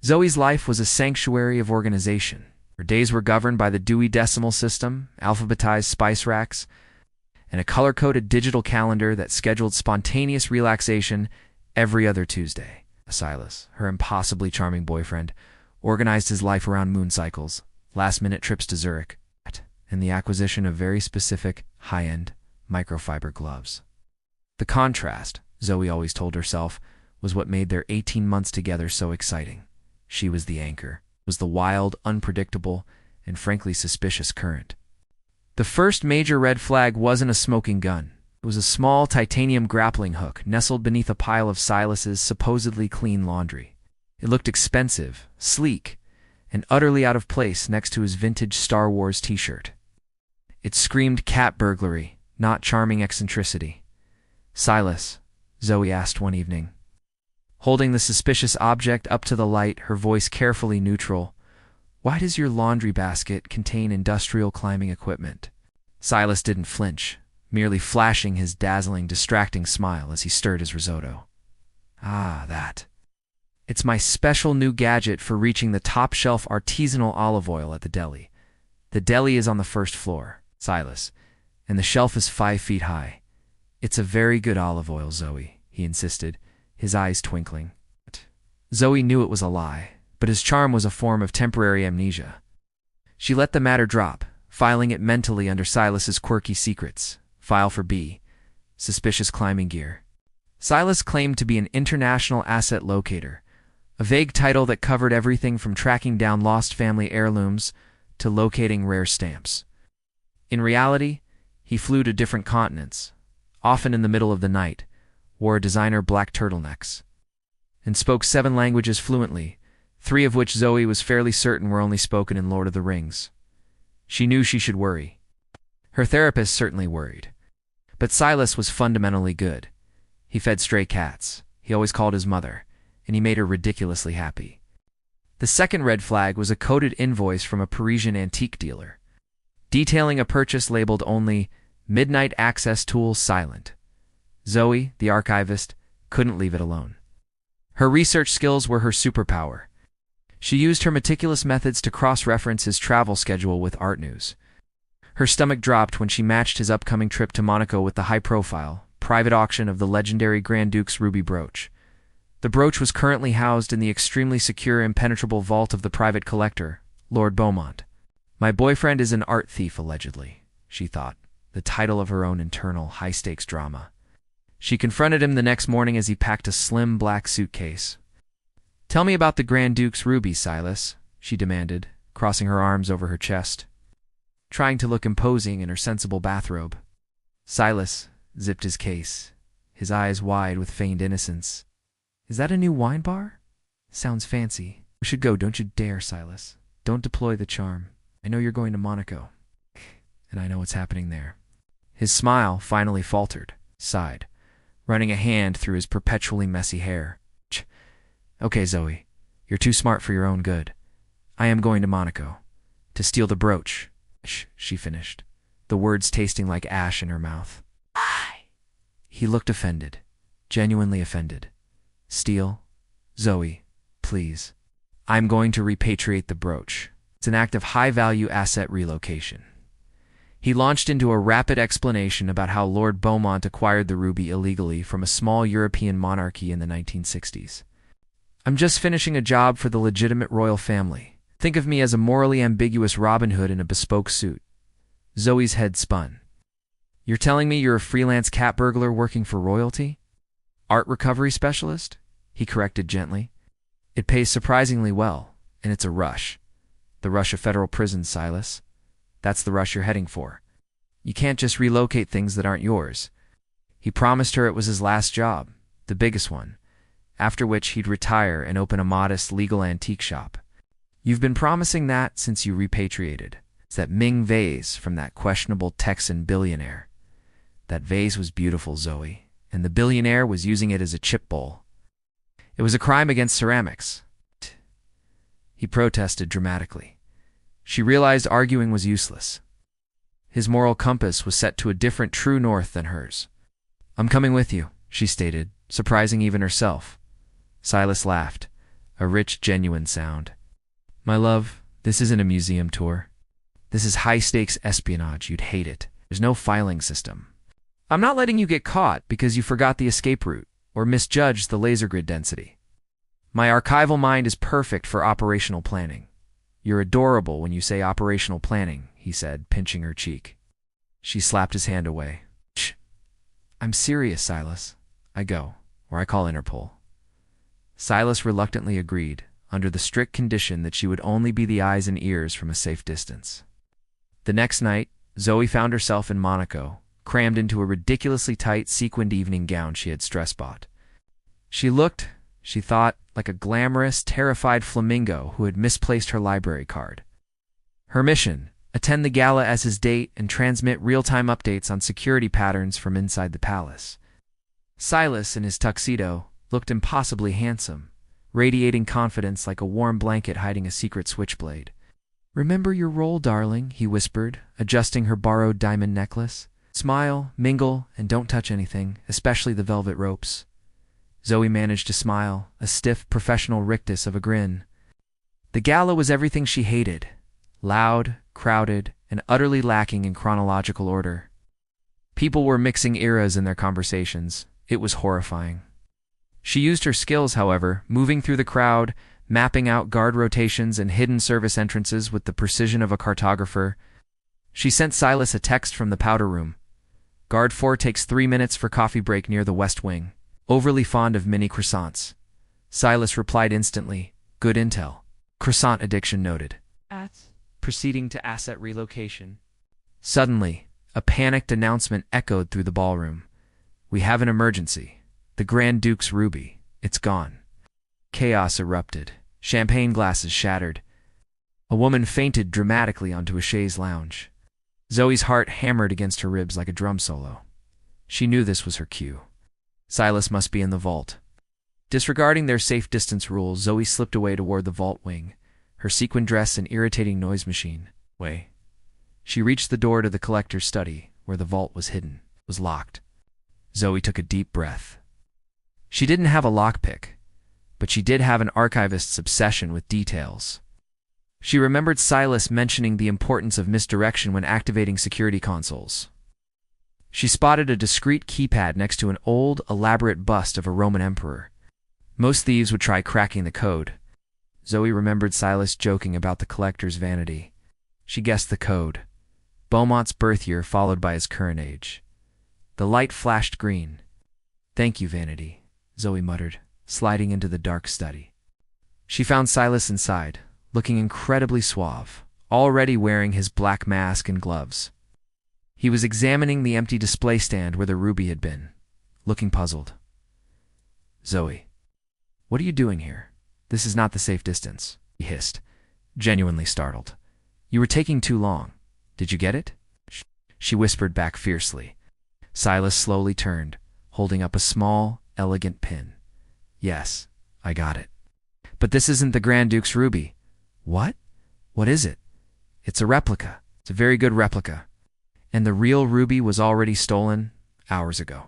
Zoe's life was a sanctuary of organization. Her days were governed by the Dewey Decimal System, alphabetized spice racks, and a color-coded digital calendar that scheduled spontaneous relaxation every other Tuesday. Silas, her impossibly charming boyfriend, organized his life around moon cycles, last-minute trips to Zurich, and the acquisition of very specific, high-end, microfiber gloves. The contrast, Zoe always told herself, was what made their 18 months together so exciting. She was the anchor, was the wild, unpredictable, and frankly suspicious current. The first major red flag wasn't a smoking gun. It was a small titanium grappling hook nestled beneath a pile of Silas's supposedly clean laundry. It looked expensive, sleek, and utterly out of place next to his vintage Star Wars t-shirt. It screamed cat burglary, not charming eccentricity. "Silas," Zoe asked one evening, holding the suspicious object up to the light, her voice carefully neutral, "why does your laundry basket contain industrial climbing equipment?" Silas didn't flinch, merely flashing his dazzling, distracting smile as he stirred his risotto. "Ah, that. It's my special new gadget for reaching the top-shelf artisanal olive oil at the deli. The deli is on the first floor, Silas, and the shelf is 5 feet high. It's a very good olive oil, Zoe," he insisted, his eyes twinkling. Zoe knew it was a lie, but his charm was a form of temporary amnesia. She let the matter drop, filing it mentally under Silas's quirky secrets. File for B, suspicious climbing gear. Silas claimed to be an international asset locator, a vague title that covered everything from tracking down lost family heirlooms to locating rare stamps. In reality, he flew to different continents, often in the middle of the night, wore designer black turtlenecks, and spoke 7 languages fluently, 3 of which Zoe was fairly certain were only spoken in Lord of the Rings. She knew she should worry. Her therapist certainly worried. But Silas was fundamentally good. He fed stray cats, he always called his mother, and he made her ridiculously happy. The second red flag was a coded invoice from a Parisian antique dealer, detailing a purchase labeled only "Midnight Access Tool Silent." Zoe, the archivist, couldn't leave it alone. Her research skills were her superpower. She used her meticulous methods to cross-reference his travel schedule with art news. Her stomach dropped when she matched his upcoming trip to Monaco with the high-profile, private auction of the legendary Grand Duke's ruby brooch. The brooch was currently housed in the extremely secure, impenetrable vault of the private collector, Lord Beaumont. "My boyfriend is an art thief, allegedly," she thought, the title of her own internal, high-stakes drama. She confronted him the next morning as he packed a slim black suitcase. "Tell me about the Grand Duke's ruby, Silas," she demanded, crossing her arms over her chest, trying to look imposing in her sensible bathrobe. Silas zipped his case, his eyes wide with feigned innocence. "Is that a new wine bar? Sounds fancy. We should go, don't you dare, Silas. Don't deploy the charm. I know you're going to Monaco, and I know what's happening there." His smile finally faltered, sighed, running a hand through his perpetually messy hair. "Okay, Zoe, you're too smart for your own good. I am going to Monaco. To steal the brooch," she finished, the words tasting like ash in her mouth. He looked offended, genuinely offended. "Steal? Zoe, please. I'm going to repatriate the brooch. It's an act of high-value asset relocation." He launched into a rapid explanation about how Lord Beaumont acquired the ruby illegally from a small European monarchy in the 1960s. "I'm just finishing a job for the legitimate royal family. Think of me as a morally ambiguous Robin Hood in a bespoke suit." Zoe's head spun. "You're telling me you're a freelance cat burglar working for royalty? Art recovery specialist?" he corrected gently. "It pays surprisingly well, and it's a rush. The rush of federal prisons, Silas. That's the rush you're heading for. You can't just relocate things that aren't yours." He promised her it was his last job, the biggest one, after which he'd retire and open a modest legal antique shop. "You've been promising that since you repatriated. It's that Ming vase from that questionable Texan billionaire. That vase was beautiful, Zoe, and the billionaire was using it as a chip bowl. It was a crime against ceramics." He protested dramatically. She realized arguing was useless. His moral compass was set to a different true north than hers. "I'm coming with you," she stated, surprising even herself. Silas laughed, a rich, genuine sound. My love, this isn't a museum tour. This is high-stakes espionage. You'd hate it. There's no filing system. I'm not letting you get caught because you forgot the escape route or misjudged the laser grid density. My archival mind is perfect for operational planning. You're adorable when you say operational planning, he said, pinching her cheek. She slapped his hand away. Shh. I'm serious, Silas. I go, or I call Interpol. Silas reluctantly agreed, under the strict condition that she would only be the eyes and ears from a safe distance. The next night, Zoe found herself in Monaco, crammed into a ridiculously tight sequined evening gown she had stress-bought. She looked, she thought, like a glamorous, terrified flamingo who had misplaced her library card. Her mission: attend the gala as his date and transmit real-time updates on security patterns from inside the palace. Silas, in his tuxedo, looked impossibly handsome, radiating confidence like a warm blanket hiding a secret switchblade. Remember your role, darling, he whispered, adjusting her borrowed diamond necklace. Smile, mingle, and don't touch anything, especially the velvet ropes. Zoe managed to smile, a stiff, professional rictus of a grin. The gala was everything she hated: loud, crowded, and utterly lacking in chronological order. People were mixing eras in their conversations. It was horrifying. She used her skills, however, moving through the crowd, mapping out guard rotations and hidden service entrances with the precision of a cartographer. She sent Silas a text from the powder room. Guard 4 takes 3 minutes for coffee break near the West Wing. Overly fond of mini croissants. Silas replied instantly, good intel. Croissant addiction noted. Proceeding to asset relocation. Suddenly, a panicked announcement echoed through the ballroom. We have an emergency. The Grand Duke's ruby. It's gone. Chaos erupted. Champagne glasses shattered. A woman fainted dramatically onto a chaise lounge. Zoe's heart hammered against her ribs like a drum solo. She knew this was her cue. Silas must be in the vault. Disregarding their safe distance rules, Zoe slipped away toward the vault wing, her sequin dress an irritating noise machine. She reached the door to the collector's study, where the vault was hidden. It was locked. Zoe took a deep breath. She didn't have a lockpick, but she did have an archivist's obsession with details. She remembered Silas mentioning the importance of misdirection when activating security consoles. She spotted a discreet keypad next to an old, elaborate bust of a Roman emperor. Most thieves would try cracking the code. Zoe remembered Silas joking about the collector's vanity. She guessed the code. Beaumont's birth year followed by his current age. The light flashed green. Thank you, vanity, Zoe muttered, sliding into the dark study. She found Silas inside, looking incredibly suave, already wearing his black mask and gloves. He was examining the empty display stand where the ruby had been, looking puzzled. Zoe, what are you doing here? This is not the safe distance, he hissed, genuinely startled. You were taking too long. Did you get it? She whispered back fiercely. Silas slowly turned, holding up a small, elegant pin. Yes, I got it. But this isn't the Grand Duke's ruby. What? What is it? It's a replica. It's a very good replica. And the real ruby was already stolen hours ago.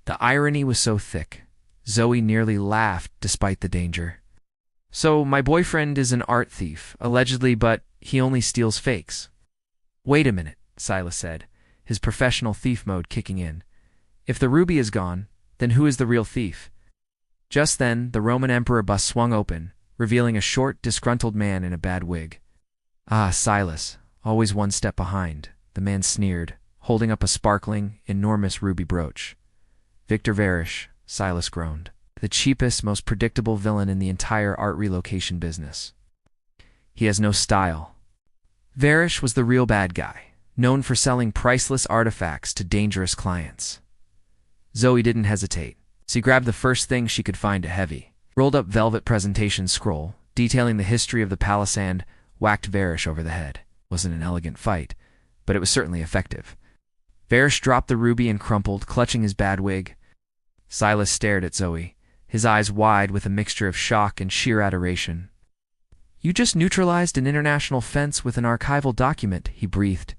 The irony was so thick. Zoe nearly laughed despite the danger. So my boyfriend is an art thief, allegedly, but he only steals fakes. Wait a minute, Silas said, his professional thief mode kicking in. If the ruby is gone, then who is the real thief? Just then, the Roman emperor bust swung open, revealing a short, disgruntled man in a bad wig. Ah, Silas, always one step behind, the man sneered, holding up a sparkling, enormous ruby brooch. Victor Varish, Silas groaned, the cheapest, most predictable villain in the entire art relocation business. He has no style. Varish was the real bad guy, known for selling priceless artifacts to dangerous clients. Zoe didn't hesitate. She grabbed the first thing she could find heavy, rolled up velvet presentation scroll, detailing the history of the palace and whacked Varish over the head. Wasn't an elegant fight, but it was certainly effective. Varish dropped the ruby and crumpled, clutching his bad wig. Silas stared at Zoe, his eyes wide with a mixture of shock and sheer adoration. You just neutralized an international fence with an archival document, he breathed.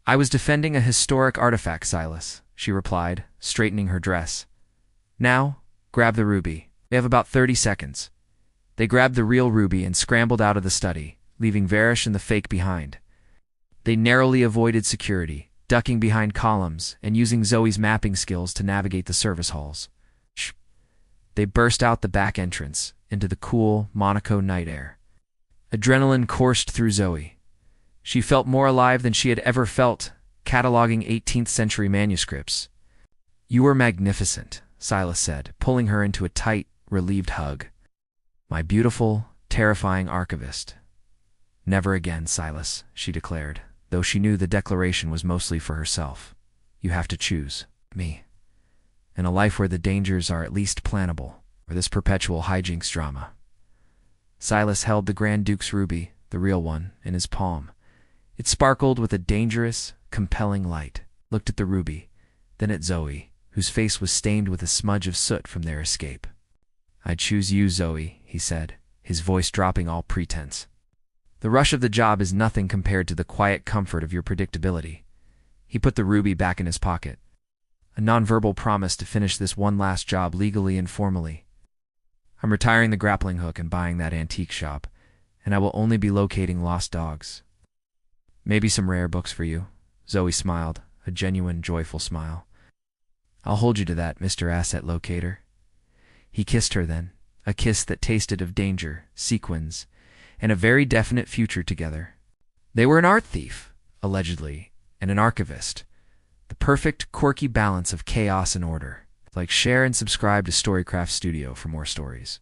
I was defending a historic artifact, Silas, she replied, straightening her dress. Now, grab the ruby. We have about 30 seconds. They grabbed the real ruby and scrambled out of the study, leaving Varish and the fake behind. They narrowly avoided security, ducking behind columns and using Zoe's mapping skills to navigate the service halls. They burst out the back entrance into the cool Monaco night air. Adrenaline coursed through Zoe. She felt more alive than she had ever felt, cataloging 18th century manuscripts. "You were magnificent," Silas said, pulling her into a tight, relieved hug. "My beautiful, terrifying archivist." "Never again, Silas," she declared, though she knew the declaration was mostly for herself. "You have to choose me. In a life where the dangers are at least plannable, or this perpetual hijinks drama." Silas held the Grand Duke's ruby, the real one, in his palm. It sparkled with a dangerous, compelling light. Looked at the ruby, then at Zoe, whose face was stained with a smudge of soot from their escape. "I choose you, Zoe," he said, his voice dropping all pretense. "The rush of the job is nothing compared to the quiet comfort of your predictability." He put the ruby back in his pocket. "A nonverbal promise to finish this one last job legally and formally. I'm retiring the grappling hook and buying that antique shop, and I will only be locating lost dogs. Maybe some rare books for you." Zoe smiled, a genuine, joyful smile. "I'll hold you to that, Mr. Asset Locator." He kissed her then, a kiss that tasted of danger, sequins, and a very definite future together. They were an art thief, allegedly, and an archivist. The perfect, quirky balance of chaos and order. Like, share, and subscribe to Storycraft Studio for more stories.